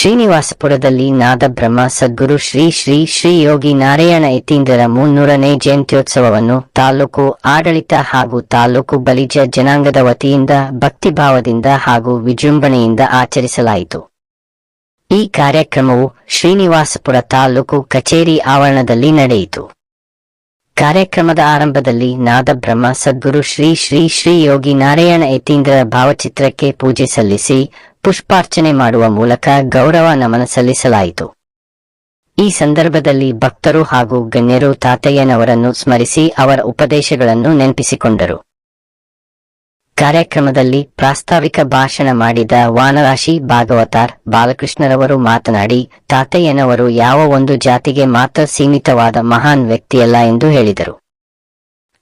ಶ್ರೀನಿವಾಸಪುರದಲ್ಲಿ ನಾದಬ್ರಹ್ಮ ಸದ್ಗುರು ಶ್ರೀ ಶ್ರೀ ಶ್ರೀ ಯೋಗಿ ನಾರಾಯಣ ಯತೀಂದ್ರರ 300ನೇ ಜಯಂತ್ಯೋತ್ಸವವನ್ನು ತಾಲೂಕು ಆಡಳಿತ ಹಾಗೂ ತಾಲೂಕು ಬಲಿಜ ಜನಾಂಗದ ವತಿಯಿಂದ ಭಕ್ತಿಭಾವದಿಂದ ಹಾಗೂ ವಿಜೃಂಭಣೆಯಿಂದ ಆಚರಿಸಲಾಯಿತು. ಈ ಕಾರ್ಯಕ್ರಮವು ಶ್ರೀನಿವಾಸಪುರ ತಾಲೂಕು ಕಚೇರಿ ಆವರಣದಲ್ಲಿ ನಡೆಯಿತು. ಕಾರ್ಯಕ್ರಮದ ಆರಂಭದಲ್ಲಿ ನಾದಬ್ರಹ್ಮ ಸದ್ಗುರು ಶ್ರೀ ಶ್ರೀ ಶ್ರೀ ಯೋಗಿ ನಾರಾಯಣ ಯತೀಂದ್ರರ ಭಾವಚಿತ್ರಕ್ಕೆ ಪೂಜೆ ಸಲ್ಲಿಸಿ ಪುಷ್ಪಾರ್ಚನೆ ಮಾಡುವ ಮೂಲಕ ಗೌರವ ನಮನ ಸಲ್ಲಿಸಲಾಯಿತು. ಈ ಸಂದರ್ಭದಲ್ಲಿ ಭಕ್ತರು ಹಾಗೂ ಗಣ್ಯರು ತಾತಯ್ಯನವರನ್ನು ಸ್ಮರಿಸಿ ಅವರ ಉಪದೇಶಗಳನ್ನು ನೆನಪಿಸಿಕೊಂಡರು. ಕಾರ್ಯಕ್ರಮದಲ್ಲಿ ಪ್ರಾಸ್ತಾವಿಕ ಭಾಷಣ ಮಾಡಿದ ವಾನರಾಶಿ ಭಾಗವತಾರ್ ಬಾಲಕೃಷ್ಣರವರು ಮಾತನಾಡಿ, ತಾತಯ್ಯನವರು ಯಾವ ಒಂದು ಜಾತಿಗೆ ಮಾತ್ರ ಸೀಮಿತವಾದ ಮಹಾನ್ ವ್ಯಕ್ತಿಯಲ್ಲ ಎಂದು ಹೇಳಿದರು.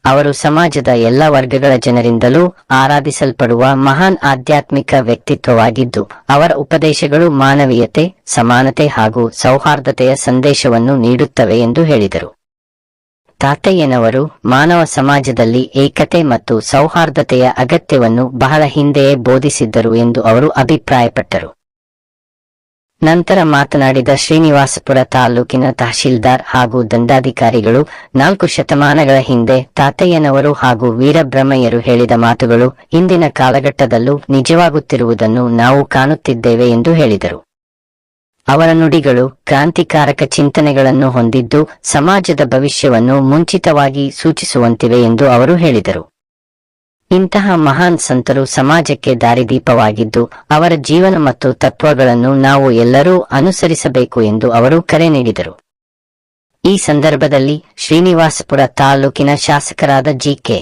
ಅವರು ಸಮಾಜದ ಎಲ್ಲ ವರ್ಗಗಳ ಜನರಿಂದಲೂ ಆರಾಧಿಸಲ್ಪಡುವ ಮಹಾನ್ ಆಧ್ಯಾತ್ಮಿಕ ವ್ಯಕ್ತಿತ್ವವಾಗಿದ್ದು, ಅವರ ಉಪದೇಶಗಳು ಮಾನವೀಯತೆ, ಸಮಾನತೆ ಹಾಗೂ ಸೌಹಾರ್ದತೆಯ ಸಂದೇಶವನ್ನು ನೀಡುತ್ತವೆ ಎಂದು ಹೇಳಿದರು. ತಾತಯ್ಯನವರು ಮಾನವ ಸಮಾಜದಲ್ಲಿ ಏಕತೆ ಮತ್ತು ಸೌಹಾರ್ದತೆಯ ಅಗತ್ಯವನ್ನು ಬಹಳ ಹಿಂದೆಯೇ ಬೋಧಿಸಿದ್ದರು ಎಂದು ಅವರು ಅಭಿಪ್ರಾಯಪಟ್ಟರು. ನಂತರ ಮಾತನಾಡಿದ ಶ್ರೀನಿವಾಸಪುರ ತಾಲೂಕಿನ ತಹಶೀಲ್ದಾರ್ ಹಾಗೂ ದಂಡಾಧಿಕಾರಿಗಳು, 4 ಶತಮಾನಗಳ ಹಿಂದೆ ತಾತಯ್ಯನವರು ಹಾಗೂ ವೀರಬ್ರಹ್ಮಯ್ಯರು ಹೇಳಿದ ಮಾತುಗಳು ಇಂದಿನ ಕಾಲಘಟ್ಟದಲ್ಲೂ ನಿಜವಾಗುತ್ತಿರುವುದನ್ನು ನಾವು ಕಾಣುತ್ತಿದ್ದೇವೆ ಎಂದು ಹೇಳಿದರು. ಅವರ ನುಡಿಗಳು ಕ್ರಾಂತಿಕಾರಕ ಚಿಂತನೆಗಳನ್ನು ಹೊಂದಿದ್ದು ಸಮಾಜದ ಭವಿಷ್ಯವನ್ನು ಮುಂಚಿತವಾಗಿ ಸೂಚಿಸುವಂತಿವೆ ಎಂದು ಅವರು ಹೇಳಿದರು. ಇಂತಹ ಮಹಾನ್ ಸಂತರು ಸಮಾಜಕ್ಕೆ ದಾರಿದೀಪವಾಗಿದ್ದು, ಅವರ ಜೀವನ ಮತ್ತು ತತ್ವಗಳನ್ನು ನಾವು ಎಲ್ಲರೂ ಅನುಸರಿಸಬೇಕು ಎಂದು ಅವರು ಕರೆ ನೀಡಿದರು. ಈ ಸಂದರ್ಭದಲ್ಲಿ ಶ್ರೀನಿವಾಸಪುರ ತಾಲೂಕಿನ ಶಾಸಕರಾದ ಜಿ.ಕೆ.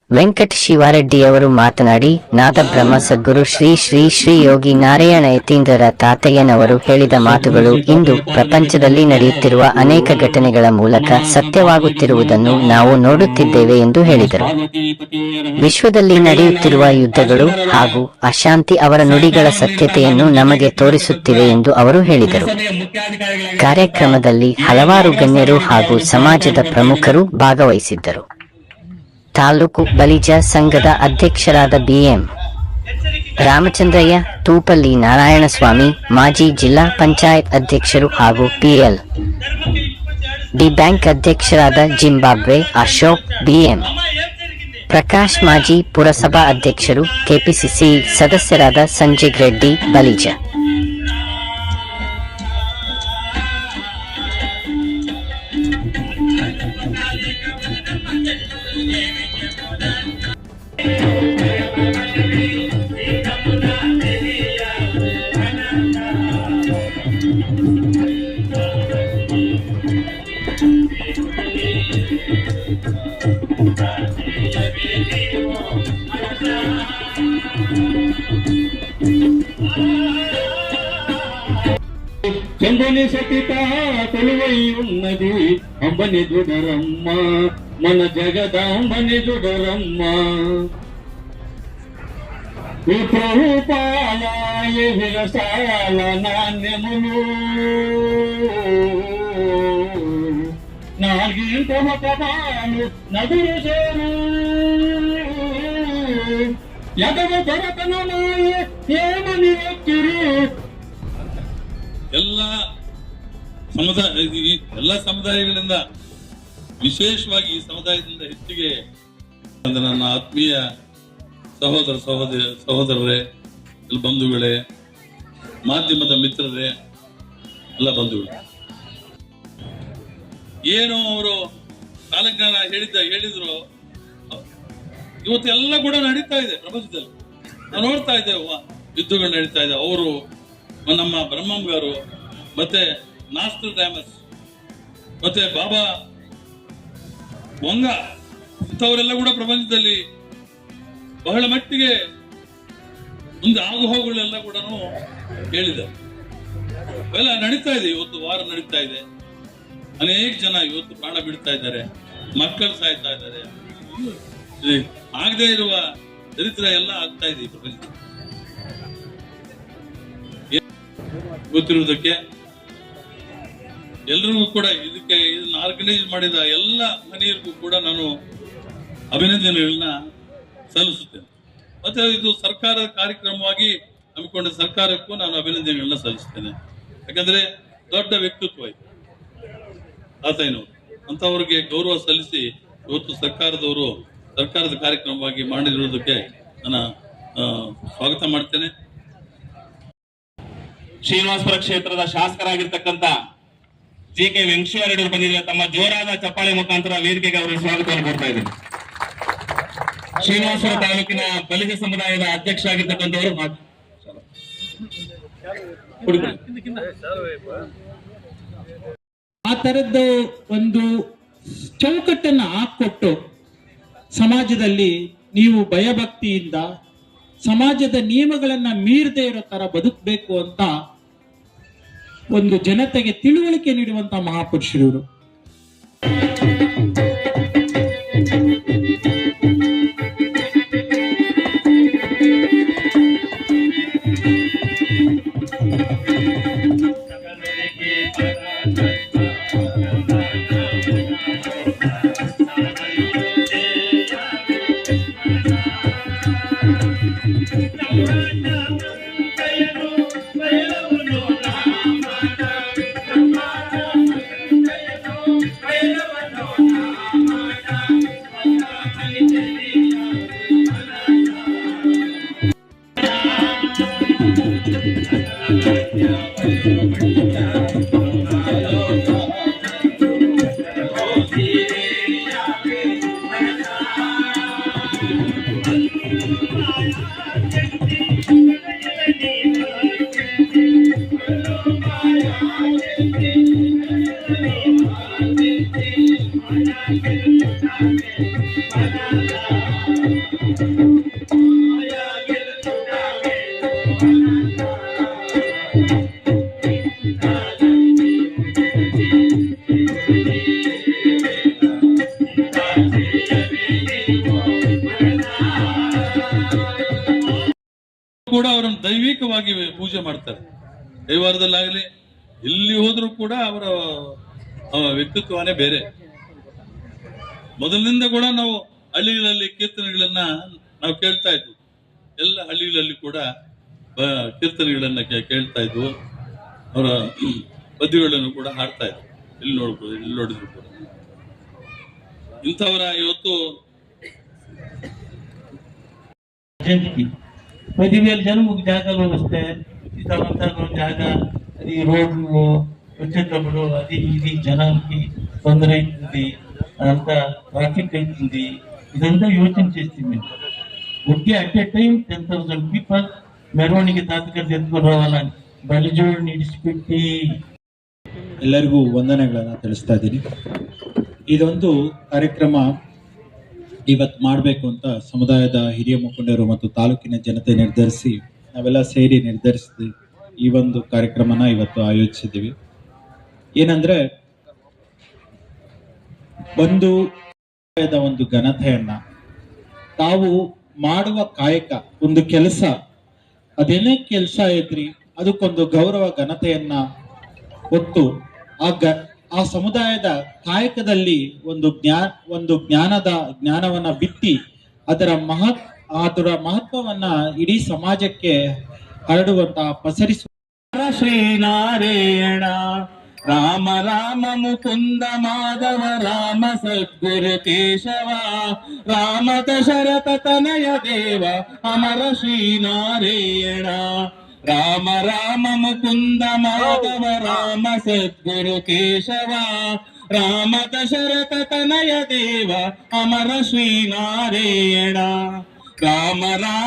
ವೆಂಕಟ ಶಿವಾರೆಡ್ಡಿಯವರು ಮಾತನಾಡಿ, ನಾದಬ್ರಹ್ಮ ಸದ್ಗುರು ಶ್ರೀ ಶ್ರೀ ಶ್ರೀ ಯೋಗಿ ನಾರಾಯಣ ಯತೀಂದ್ರರ ತಾತಯ್ಯನವರು ಹೇಳಿದ ಮಾತುಗಳು ಇಂದು ಪ್ರಪಂಚದಲ್ಲಿ ನಡೆಯುತ್ತಿರುವ ಅನೇಕ ಘಟನೆಗಳ ಮೂಲಕ ಸತ್ಯವಾಗುತ್ತಿರುವುದನ್ನು ನಾವು ನೋಡುತ್ತಿದ್ದೇವೆ ಎಂದು ಹೇಳಿದರು. ವಿಶ್ವದಲ್ಲಿ ನಡೆಯುತ್ತಿರುವ ಯುದ್ಧಗಳು ಹಾಗೂ ಅಶಾಂತಿ ಅವರ ನುಡಿಗಳ ಸತ್ಯತೆಯನ್ನು ನಮಗೆ ತೋರಿಸುತ್ತಿವೆ ಎಂದು ಅವರು ಹೇಳಿದರು. ಕಾರ್ಯಕ್ರಮದಲ್ಲಿ ಹಲವಾರು ಗಣ್ಯರು ಹಾಗೂ ಸಮಾಜದ ಪ್ರಮುಖರು ಭಾಗವಹಿಸಿದ್ದರು. ತಾಲೂಕು ಬಲಿಜ ಸಂಘದ ಅಧ್ಯಕ್ಷರಾದ ಬಿ.ಎಂ. ರಾಮಚಂದ್ರಯ್ಯ, ತೂಪಲ್ಲಿ ನಾರಾಯಣಸ್ವಾಮಿ, ಮಾಜಿ ಜಿಲ್ಲಾ ಪಂಚಾಯತ್ ಅಧ್ಯಕ್ಷರು ಹಾಗೂ ಪಿ.ಎಲ್. ಡಿ ಬ್ಯಾಂಕ್ ಅಧ್ಯಕ್ಷರಾದ ಜಿಂಬಾಬ್ವೆ ಅಶೋಕ್, ಬಿ.ಎಂ. ಪ್ರಕಾಶ್, ಮಾಜಿ ಪುರಸಭಾ ಅಧ್ಯಕ್ಷರು, ಕೆಪಿಸಿಸಿ ಸದಸ್ಯರಾದ ಸಂಜಯ್ ರೆಡ್ಡಿ, ಬಲಿಜ. చందని సతిత కొలువై ఉన్నది అంబని జుడరమ్మ, మన జగదాంబని జుడరమ్మ. విప్రూపాలాయ విరసాల నాణ్యములు నాలుగింట మతమాలు నదురు చేరు యదవ దొరకనమాయ ఏమని ఎక్కిరు. ಎಲ್ಲ ಸಮುದಾಯಗಳಿಂದ ವಿಶೇಷವಾಗಿ ಈ ಸಮುದಾಯದಿಂದ ಹೆಚ್ಚಿಗೆ ನನ್ನ ಆತ್ಮೀಯ ಸಹೋದರರೇ, ಎಲ್ಲ ಬಂಧುಗಳೇ, ಮಾಧ್ಯಮದ ಮಿತ್ರರೇ, ಎಲ್ಲ ಬಂಧುಗಳೇ, ಏನು ಅವರು ಕಾಲಜ್ಞಾನ ಹೇಳಿದ್ರು ಇವತ್ತು ಎಲ್ಲ ಕೂಡ ನಡೀತಾ ಇದೆ ಪ್ರಪಂಚದಲ್ಲಿ. ನಾವು ನೋಡ್ತಾ ಇದ್ದೇವೆ, ಯುದ್ಧಗಳು ನಡೀತಾ ಇದೆ. ಅವರು ನಮ್ಮ ಬ್ರಹ್ಮಂ ಗಾರು ಮತ್ತೆ ನಾಸ್ಟರ್ ಡ್ಯಾಮಸ್ ಮತ್ತೆ ಬಾಬಾ ವಂಗ ಇಂಥವರೆಲ್ಲ ಕೂಡ ಪ್ರಪಂಚದಲ್ಲಿ ಬಹಳ ಮಟ್ಟಿಗೆ ಮುಂದೆ ಆಗುಹೋಗಳೆಲ್ಲ ಕೂಡ ಹೇಳಿದ್ದಾರೆ. ಅವೆಲ್ಲ ನಡೀತಾ ಇದೆ. ಇವತ್ತು ವಾರ ನಡೀತಾ ಇದೆ. ಅನೇಕ ಜನ ಇವತ್ತು ಪ್ರಾಣ ಬಿಡ್ತಾ ಇದ್ದಾರೆ, ಮಕ್ಕಳು ಸಾಯ್ತಾ ಇದ್ದಾರೆ. ಆಗದೆ ಇರುವ ಚರಿತ್ರ ಎಲ್ಲ ಆಗ್ತಾ ಇದೆ ಈ ಪ್ರಪಂಚದಲ್ಲಿ. ಗೊತ್ತಿರುವುದಕ್ಕೆ ಎಲ್ರಿಗೂ ಕೂಡ ಇದನ್ನ ಆರ್ಗನೈಸ್ ಮಾಡಿದ ಎಲ್ಲ ಮನೆಯರಿಗೂ ಕೂಡ ನಾನು ಅಭಿನಂದನೆಗಳನ್ನ ಸಲ್ಲಿಸುತ್ತೇನೆ. ಮತ್ತೆ ಇದು ಸರ್ಕಾರದ ಕಾರ್ಯಕ್ರಮವಾಗಿ ಹಮ್ಮಿಕೊಂಡ ಸರ್ಕಾರಕ್ಕೂ ನಾನು ಅಭಿನಂದನೆಗಳನ್ನ ಸಲ್ಲಿಸ್ತೇನೆ. ಯಾಕಂದ್ರೆ ದೊಡ್ಡ ವ್ಯಕ್ತಿತ್ವ ಆಯ್ತು ಆತಯ್ಯನವರು, ಅಂತವ್ರಿಗೆ ಗೌರವ ಸಲ್ಲಿಸಿ ಇವತ್ತು ಸರ್ಕಾರದ ಕಾರ್ಯಕ್ರಮವಾಗಿ ಮಾಡಿರುವುದಕ್ಕೆ ನಾನು ಸ್ವಾಗತ ಮಾಡ್ತೇನೆ. ಶ್ರೀನಿವಾಸಪುರ ಕ್ಷೇತ್ರದ ಶಾಸಕರಾಗಿರ್ತಕ್ಕಂಥ ಜಿ.ಕೆ. ವೆಂಕಟೇಶ್ವರ ಬಂದಿದ್ದಾರೆ. ತಮ್ಮ ಜೋರಾದ ಚಪ್ಪಾಳೆ ಮುಖಾಂತರ ವೇದಿಕೆಗೆ ಅವರಿಗೆ ಸ್ವಾಗತವನ್ನು ಕೊಡ್ತಾ ಇದ್ದಾರೆ. ಶ್ರೀನಿವಾಸಪುರ ತಾಲೂಕಿನ ಬಲಿಜ ಸಮುದಾಯದ ಅಧ್ಯಕ್ಷರಾಗಿರ್ತಕ್ಕಂಥವರು ಆ ತರದ್ದು ಒಂದು ಚೌಕಟ್ಟನ್ನು ಹಾಕೊಟ್ಟು ಸಮಾಜದಲ್ಲಿ ನೀವು ಭಯಭಕ್ತಿಯಿಂದ ಸಮಾಜದ ನಿಯಮಗಳನ್ನ ಮೀರದೆ ಇರೋ ತರ ಬದುಕಬೇಕು ಅಂತ ಒಂದು ಜನತೆಗೆ ತಿಳುವಳಿಕೆ ನೀಡುವಂತ ಮಹಾಪುರುಷರು. ಕೂಡ ಅವರನ್ನು ದೈವಿಕವಾಗಿ ಪೂಜೆ ಮಾಡ್ತಾರೆ. ದೈವಾರದಲ್ಲಾಗಲಿ ಎಲ್ಲಿ ಹೋದ್ರೂ ಕೂಡ ಅವರ ವ್ಯಕ್ತಿತ್ವನೇ ಬೇರೆ. ಮೊದಲಿನಿಂದ ಕೂಡ ನಾವು ಹಳ್ಳಿಗಳಲ್ಲಿ ಕೀರ್ತನೆಗಳನ್ನ ನಾವು ಕೇಳ್ತಾ ಇದ್ವು. ಎಲ್ಲ ಹಳ್ಳಿಗಳಲ್ಲಿ ಕೂಡ ಕೀರ್ತನೆಗಳನ್ನ ಕೇಳ್ತಾ ಇದ್ವು. ಅವರ ಪದ್ಯಗಳನ್ನು ಕೂಡ ಹಾಡ್ತಾ ಇದ್ವು. ಎಲ್ಲಿ ನೋಡಿದ್ರು ಕೂಡ ಇಂಥವರ ಇವತ್ತು ಮದುವೆಯಲ್ಲಿ ಜನಕ್ಕೆ ಜಾಗ ವ್ಯವಸ್ಥೆ ఇదంతా జాగ అది రోడ్లు వచ్చేటప్పుడు అది ఇది జనానికి తొందర అవుతుంది, అదంతా ట్రాఫిక్ అవుతుంది. ఇదంతా యోచన చేస్తుంది. ఒకే అట్ ఎ టైం 10,000 పీపుల్ ಮೆರವಣಿಗೆ ತಾತ್ಕಾಲಿಕ ಎತ್ಕೊಂಡು ರಾವಾలని ಬಲಿಜೋಡನ್ನ ಇಡಿಸಿಬಿಟ್ಟು ಎಲ್ಲರಿಗೂ ವಂದನೆಗಳನ್ನ ತಿಳಿಸ್ತಾ ಇದ್ದೀನಿ. ಇದೊಂದು ಕಾರ್ಯಕ್ರಮ ಇವತ್ತು ಮಾಡಬೇಕು ಅಂತ ಸಮುದಾಯದ ಹಿರಿಯ ಮುಖಂಡರು ಮತ್ತು ತಾಲೂಕಿನ ಜನತೆ ನಿರ್ಧರಿಸಿ ನಾವೆಲ್ಲ ಸೇರಿ ನಿರ್ಧರಿಸಿದ್ವಿ. ಈ ಒಂದು ಕಾರ್ಯಕ್ರಮನ ಇವತ್ತು ಆಯೋಜಿಸಿದ್ದೀವಿ. ಏನಂದ್ರೆ ಒಂದು ಘನತೆಯನ್ನ ತಾವು ಮಾಡುವ ಕಾಯಕ ಒಂದು ಕೆಲಸ, ಅದೇನೇ ಕೆಲಸ ಇದ್ರಿ ಅದಕ್ಕೊಂದು ಗೌರವ ಘನತೆಯನ್ನ ಹೊತ್ತು ಆ ಸಮುದಾಯದ ಕಾಯಕದಲ್ಲಿ ಒಂದು ಜ್ಞಾನವನ್ನ ಬಿತ್ತಿ ಅದರ ಮಹತ್ವವನ್ನ ಇಡೀ ಸಮಾಜಕ್ಕೆ ಹರಡುವಂತಹ ಪಸರಿಸುವ ಶ್ರೀನಾರಾಯಣ ರಾಮ ರಾಮ ಮುಕುಂದ ಮಾಧವ ರಾಮ ಸದ್ಗುರು ಕೇಶವ ರಾಮ ದಶರಥ ತನಯ ದೇವ ಅಮರ ಶ್ರೀನಾರಾಯಣ ರಾಮ ರಾಮ ಮುಕುಂದ ಮಾಧವ ರಾಮ ಸದ್ಗುರು ಕೇಶವ ರಾಮ ದಶರಥ ತನಯ ದೇವ ಅಮರ ಶ್ರೀನಾರಾಯಣ ರಾಮ ರಾಮ